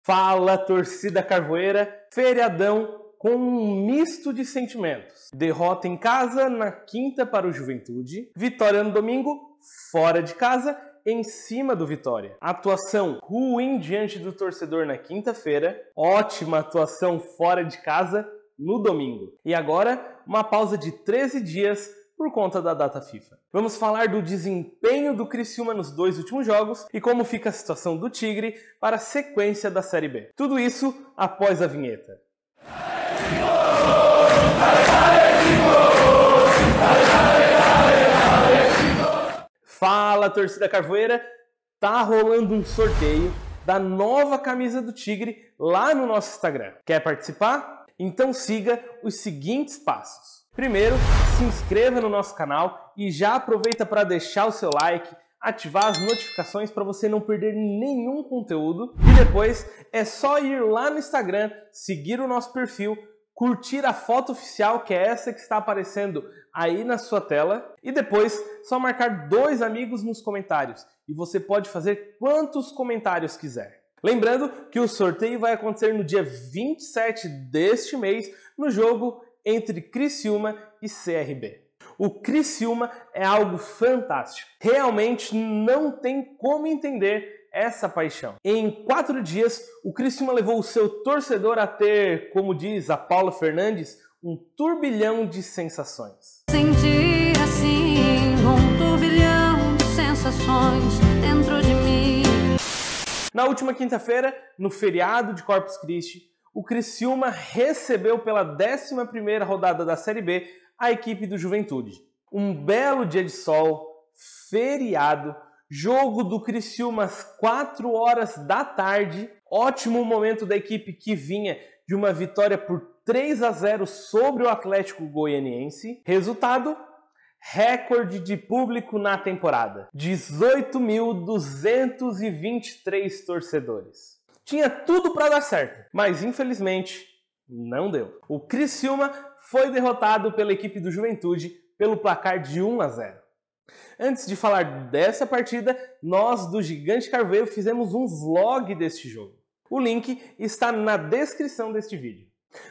Fala, torcida carvoeira, feriadão com um misto de sentimentos. Derrota em casa na quinta para o Juventude, vitória no domingo, fora de casa, em cima do Vitória. Atuação ruim diante do torcedor na quinta-feira, ótima atuação fora de casa no domingo. E agora, uma pausa de 13 dias por conta da data FIFA. Vamos falar do desempenho do Criciúma nos 2 últimos jogos e como fica a situação do Tigre para a sequência da Série B. Tudo isso após a vinheta. Fala, torcida carvoeira! Tá rolando um sorteio da nova camisa do Tigre lá no nosso Instagram. Quer participar? Então siga os seguintes passos. Primeiro, se inscreva no nosso canal e já aproveita para deixar o seu like, ativar as notificações para você não perder nenhum conteúdo. E depois é só ir lá no Instagram, seguir o nosso perfil, curtir a foto oficial, que é essa que está aparecendo aí na sua tela, e depois só marcar 2 amigos nos comentários. E você pode fazer quantos comentários quiser. Lembrando que o sorteio vai acontecer no dia 27 deste mês, no jogo entre Criciúma e CRB. O Criciúma é algo fantástico. Realmente não tem como entender essa paixão. Em 4 dias, o Criciúma levou o seu torcedor a ter, como diz a Paula Fernandes, um turbilhão de sensações. Senti assim um turbilhão de sensações dentro de mim. Na última quinta-feira, no feriado de Corpus Christi, o Criciúma recebeu pela 11ª rodada da Série B a equipe do Juventude. Um belo dia de sol, feriado, jogo do Criciúma às 4 horas da tarde, ótimo momento da equipe que vinha de uma vitória por 3-0 sobre o Atlético Goianiense. Resultado, recorde de público na temporada, 18.223 torcedores. Tinha tudo para dar certo, mas infelizmente não deu. O Criciúma foi derrotado pela equipe do Juventude pelo placar de 1-0. Antes de falar dessa partida, nós do Gigante Carvoeiro fizemos um vlog deste jogo. O link está na descrição deste vídeo.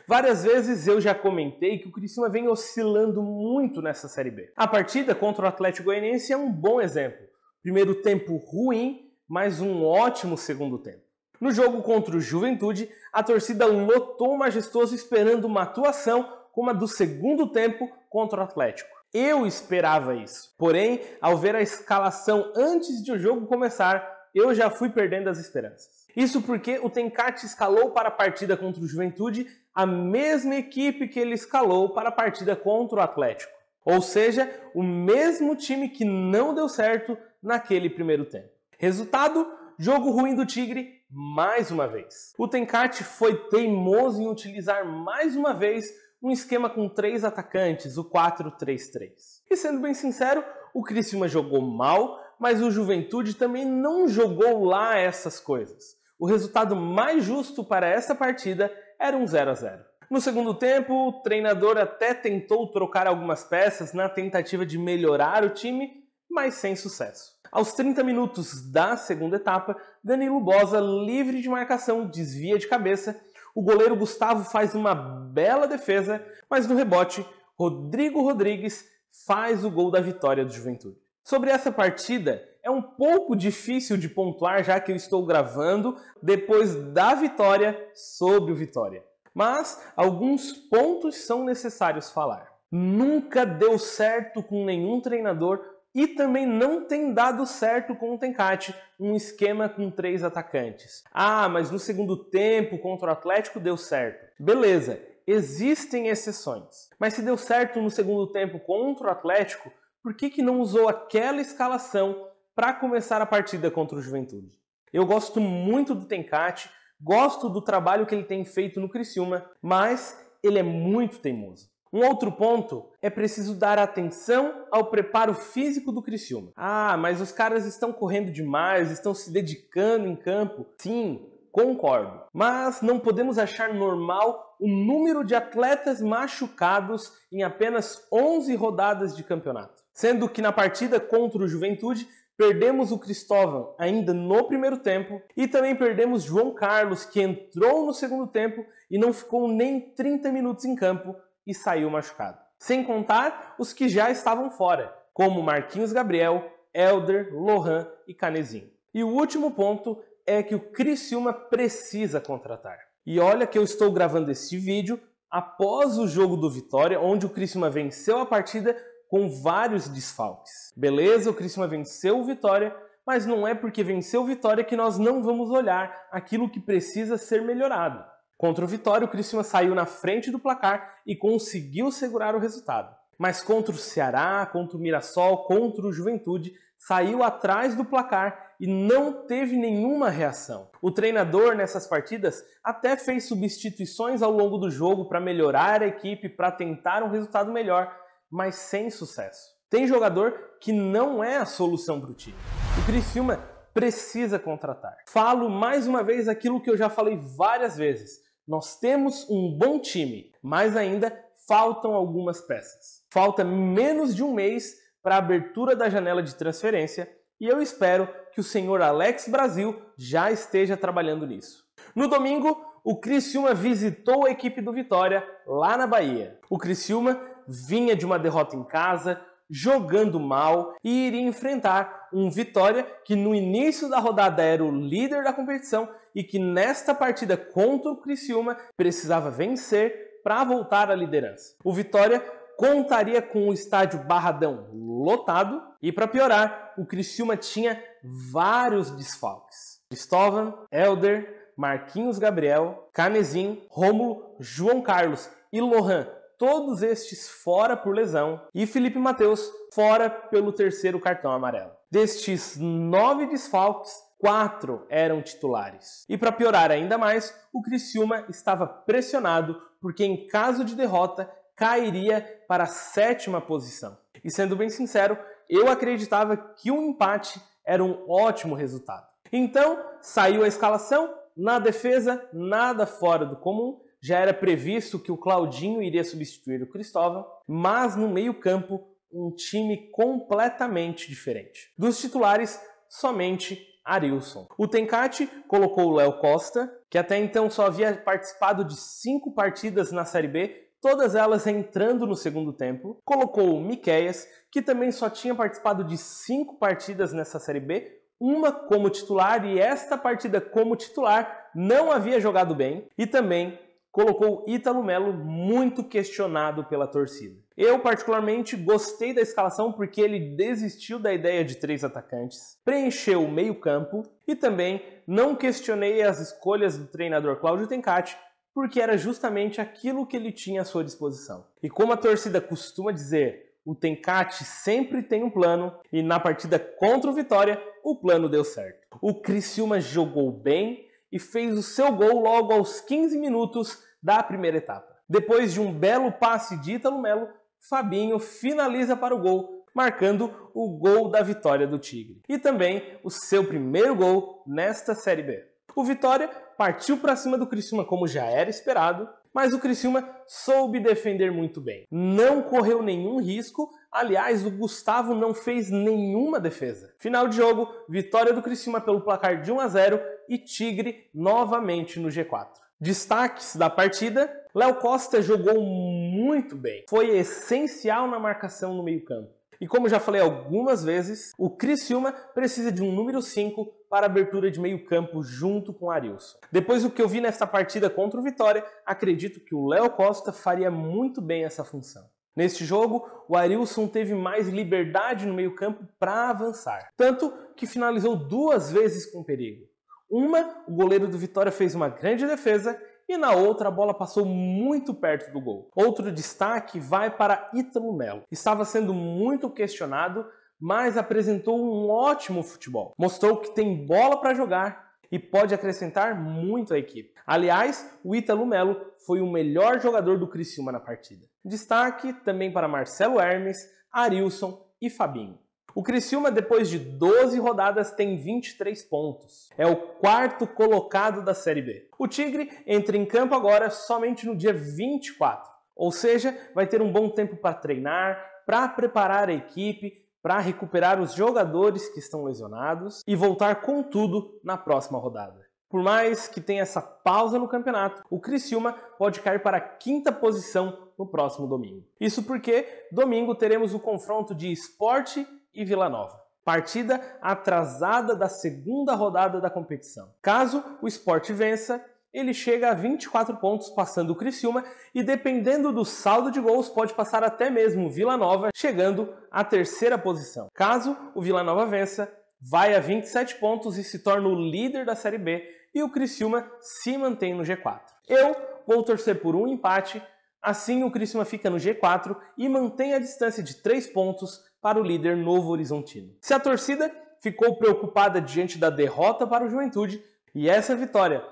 Várias vezes eu já comentei que o Criciúma vem oscilando muito nessa Série B. A partida contra o Atlético Goianiense é um bom exemplo. Primeiro tempo ruim, mas um ótimo segundo tempo. No jogo contra o Juventude, a torcida lotou o Majestoso esperando uma atuação como a do segundo tempo contra o Atlético. Eu esperava isso. Porém, ao ver a escalação antes de o jogo começar, eu já fui perdendo as esperanças. Isso porque o Tencate escalou para a partida contra o Juventude a mesma equipe que ele escalou para a partida contra o Atlético. Ou seja, o mesmo time que não deu certo naquele primeiro tempo. Resultado, jogo ruim do Tigre mais uma vez. O Tencate foi teimoso em utilizar mais uma vez um esquema com 3 atacantes, o 4-3-3. E sendo bem sincero, o Criciúma jogou mal, mas o Juventude também não jogou lá essas coisas. O resultado mais justo para essa partida era um 0-0. No segundo tempo, o treinador até tentou trocar algumas peças na tentativa de melhorar o time, mas sem sucesso. Aos 30 minutos da segunda etapa, Danilo Boza, livre de marcação, desvia de cabeça. O goleiro Gustavo faz uma bela defesa, mas no rebote, Rodrigo Rodrigues faz o gol da vitória do Juventude. Sobre essa partida, é um pouco difícil de pontuar, já que eu estou gravando depois da vitória sobre o Vitória. Mas alguns pontos são necessários falar. Nunca deu certo com nenhum treinador e também não tem dado certo com o Tencate, um esquema com 3 atacantes. Ah, mas no segundo tempo contra o Atlético deu certo. Beleza, existem exceções. Mas se deu certo no segundo tempo contra o Atlético, por que não usou aquela escalação para começar a partida contra o Juventude? Eu gosto muito do Tencate, gosto do trabalho que ele tem feito no Criciúma, mas ele é muito teimoso. Um outro ponto é preciso dar atenção ao preparo físico do Criciúma. Ah, mas os caras estão correndo demais, estão se dedicando em campo. Sim, concordo. Mas não podemos achar normal o número de atletas machucados em apenas 11 rodadas de campeonato. Sendo que na partida contra o Juventude Perdemos o Cristóvão ainda no primeiro tempo e também perdemos João Carlos, que entrou no segundo tempo e não ficou nem 30 minutos em campo e saiu machucado. Sem contar os que já estavam fora, como Marquinhos Gabriel, Elder, Lohan e Canezinho. E o último ponto é que o Criciúma precisa contratar. E olha que eu estou gravando este vídeo após o jogo do Vitória, onde o Criciúma venceu a partida com vários desfalques. Beleza, o Criciúma venceu o Vitória, mas não é porque venceu o Vitória que nós não vamos olhar aquilo que precisa ser melhorado. Contra o Vitória, o Criciúma saiu na frente do placar e conseguiu segurar o resultado. Mas contra o Ceará, contra o Mirassol, contra o Juventude, saiu atrás do placar e não teve nenhuma reação. O treinador nessas partidas até fez substituições ao longo do jogo para melhorar a equipe, para tentar um resultado melhor, mas sem sucesso. Tem jogador que não é a solução para o time. O Criciúma precisa contratar. Falo mais uma vez aquilo que eu já falei várias vezes. Nós temos um bom time, mas ainda faltam algumas peças. Falta menos de um mês para a abertura da janela de transferência e eu espero que o senhor Alex Brasil já esteja trabalhando nisso. No domingo, o Criciúma visitou a equipe do Vitória lá na Bahia. O Criciúma vinha de uma derrota em casa, jogando mal e iria enfrentar um Vitória que no início da rodada era o líder da competição e que nesta partida contra o Criciúma precisava vencer para voltar à liderança. O Vitória contaria com o estádio Barradão lotado e, para piorar, o Criciúma tinha vários desfalques. Cristóvão, Elder, Marquinhos Gabriel, Canezinho, Rômulo, João Carlos e Lohan, todos estes fora por lesão, e Felipe Mateus fora pelo terceiro cartão amarelo. Destes 9 desfalques, 4 eram titulares. E para piorar ainda mais, o Criciúma estava pressionado porque em caso de derrota cairia para a 7ª posição. E sendo bem sincero, eu acreditava que um empate era um ótimo resultado. Então, saiu a escalação, na defesa, nada fora do comum. Já era previsto que o Claudinho iria substituir o Cristóvão, mas no meio-campo, um time completamente diferente. Dos titulares, somente Arilson. O Tencati colocou o Léo Costa, que até então só havia participado de 5 partidas na Série B, todas elas entrando no segundo tempo. Colocou o Miqueias, que também só tinha participado de 5 partidas nessa Série B, uma como titular, e esta partida como titular não havia jogado bem. E também colocou Ítalo Melo, muito questionado pela torcida. Eu, particularmente, gostei da escalação porque ele desistiu da ideia de 3 atacantes, preencheu o meio-campo e também não questionei as escolhas do treinador Cláudio Tencati, porque era justamente aquilo que ele tinha à sua disposição. E como a torcida costuma dizer, o Tencati sempre tem um plano, e na partida contra o Vitória, o plano deu certo. O Criciúma jogou bem e fez o seu gol logo aos 15 minutos da primeira etapa. Depois de um belo passe de Ítalo Melo, Fabinho finaliza para o gol, marcando o gol da vitória do Tigre. E também o seu primeiro gol nesta Série B. O Vitória partiu para cima do Criciúma como já era esperado, mas o Criciúma soube defender muito bem. Não correu nenhum risco, aliás, o Gustavo não fez nenhuma defesa. Final de jogo, vitória do Criciúma pelo placar de 1-0 e Tigre novamente no G4. Destaques da partida: Léo Costa jogou muito bem, foi essencial na marcação no meio-campo. E como já falei algumas vezes, o Criciúma precisa de um número 5 para abertura de meio-campo junto com o Arilson. Depois do que eu vi nesta partida contra o Vitória, acredito que o Léo Costa faria muito bem essa função. Neste jogo, o Arilson teve mais liberdade no meio-campo para avançar, tanto que finalizou 2 vezes com perigo. Uma, o goleiro do Vitória fez uma grande defesa, e na outra a bola passou muito perto do gol. Outro destaque vai para Ítalo Melo. Estava sendo muito questionado, mas apresentou um ótimo futebol. Mostrou que tem bola para jogar e pode acrescentar muito à equipe. Aliás, o Ítalo Melo foi o melhor jogador do Criciúma na partida. Destaque também para Marcelo Hermes, Arilson e Fabinho. O Criciúma, depois de 12 rodadas, tem 23 pontos. É o 4º colocado da Série B. O Tigre entra em campo agora somente no dia 24. Ou seja, vai ter um bom tempo para treinar, para preparar a equipe, para recuperar os jogadores que estão lesionados e voltar com tudo na próxima rodada. Por mais que tenha essa pausa no campeonato, o Criciúma pode cair para a 5ª posição no próximo domingo. Isso porque domingo teremos o confronto de Sport e Vila Nova. Partida atrasada da 2ª rodada da competição. Caso o Sport vença, ele chega a 24 pontos, passando o Criciúma, e dependendo do saldo de gols, pode passar até mesmo o Vila Nova, chegando à 3ª posição. Caso o Vila Nova vença, vai a 27 pontos e se torna o líder da Série B, e o Criciúma se mantém no G4. Eu vou torcer por um empate, assim o Criciúma fica no G4 e mantém a distância de 3 pontos para o líder Novo Horizontino. Se a torcida ficou preocupada diante da derrota para o Juventude, e essa vitória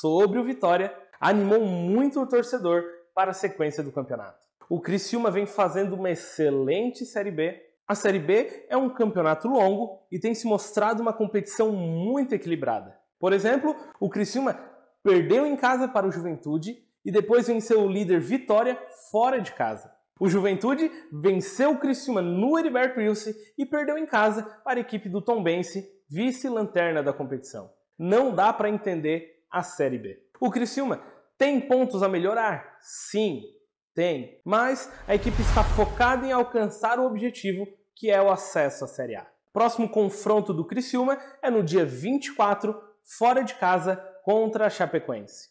sobre o Vitória animou muito o torcedor para a sequência do campeonato. O Criciúma vem fazendo uma excelente Série B. A Série B é um campeonato longo e tem se mostrado uma competição muito equilibrada. Por exemplo, o Criciúma perdeu em casa para o Juventude e depois venceu o líder Vitória fora de casa. O Juventude venceu o Criciúma no Heriberto Wilson e perdeu em casa para a equipe do Tombense, vice-lanterna da competição. Não dá para entender a Série B. O Criciúma tem pontos a melhorar? Sim, tem. Mas a equipe está focada em alcançar o objetivo, que é o acesso à Série A. Próximo confronto do Criciúma é no dia 24, fora de casa, contra a Chapecoense.